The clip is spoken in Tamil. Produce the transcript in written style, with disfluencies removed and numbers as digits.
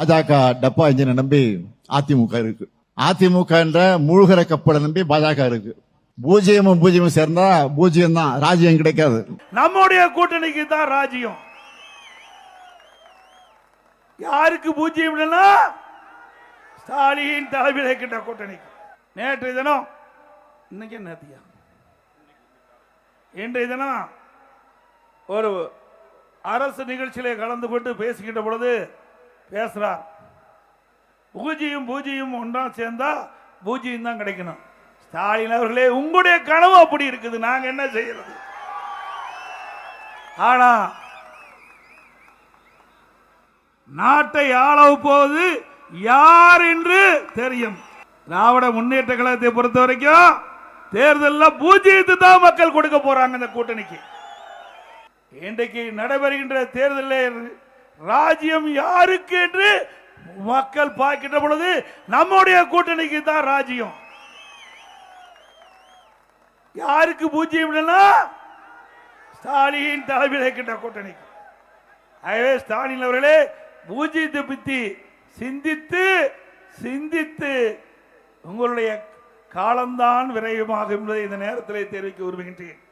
பாஜக டப்பா இன்ஜினை நம்பி அதிமுக இருக்கு. அதிமுக என்ற மூழ்கிற கப்பலை நம்பி பாஜக இருக்கு. பூஜ்ஜியமும் சேர்ந்தா பூஜ்ஜியம் தான், ராஜ்யம் கிடைக்காது. நம்முடைய கூட்டணிக்கு தான் ராஜ்யம். யாருக்கு பூஜ்ஜியம் இல்லைன்னா ஸ்டாலின் தலைமையில் இருக்கின்ற கூட்டணிக்கு. நேற்றைய தினம் இன்னைக்கு நேத்தியா இன்றைய தினம் ஒரு அரசு நிகழ்ச்சியிலே கலந்து கொண்டு பேசுகின்ற பொழுது பேசுறார். பூஜ்ஜியம் ஒன்றா சேர்ந்தா பூஜ்ஜியம் தான் கிடைக்கணும். ஸ்டாலின் அவர்களே, உங்களுடைய கனவு அப்படி இருக்குது, நாங்க என்ன செய்யறது? ஆனா நாட்டை ஆளவு போவது யார் என்று தெரியும். திராவிட முன்னேற்ற கழகத்தை பொறுத்த வரைக்கும் தேர்தலில் பூஜ்ஜியத்தை தான் மக்கள் கொடுக்க போறாங்க இந்த கூட்டணிக்கு. இன்றைக்கு நடைபெறுகின்ற தேர்தலில் ராஜ்யம் யாருக்கு என்று மக்கள் பார்க்கின்ற பொழுது நம்முடைய கூட்டணிக்கு தான் ராஜ்யம். யாருக்கு பூஜ்ஜியம் இல்லைன்னா ஸ்டாலின் தலைமையில் இருக்கின்ற கூட்டணிக்கு. ஆகவே ஸ்டாலின் அவர்களே, பூஜ்ஜியத்தை பற்றி சிந்தித்து சிந்தித்து உங்களுடைய காலம்தான் விரைவாகும் என்பதை இந்த நேரத்தில் தெரிவிக்க விரும்புகின்றேன்.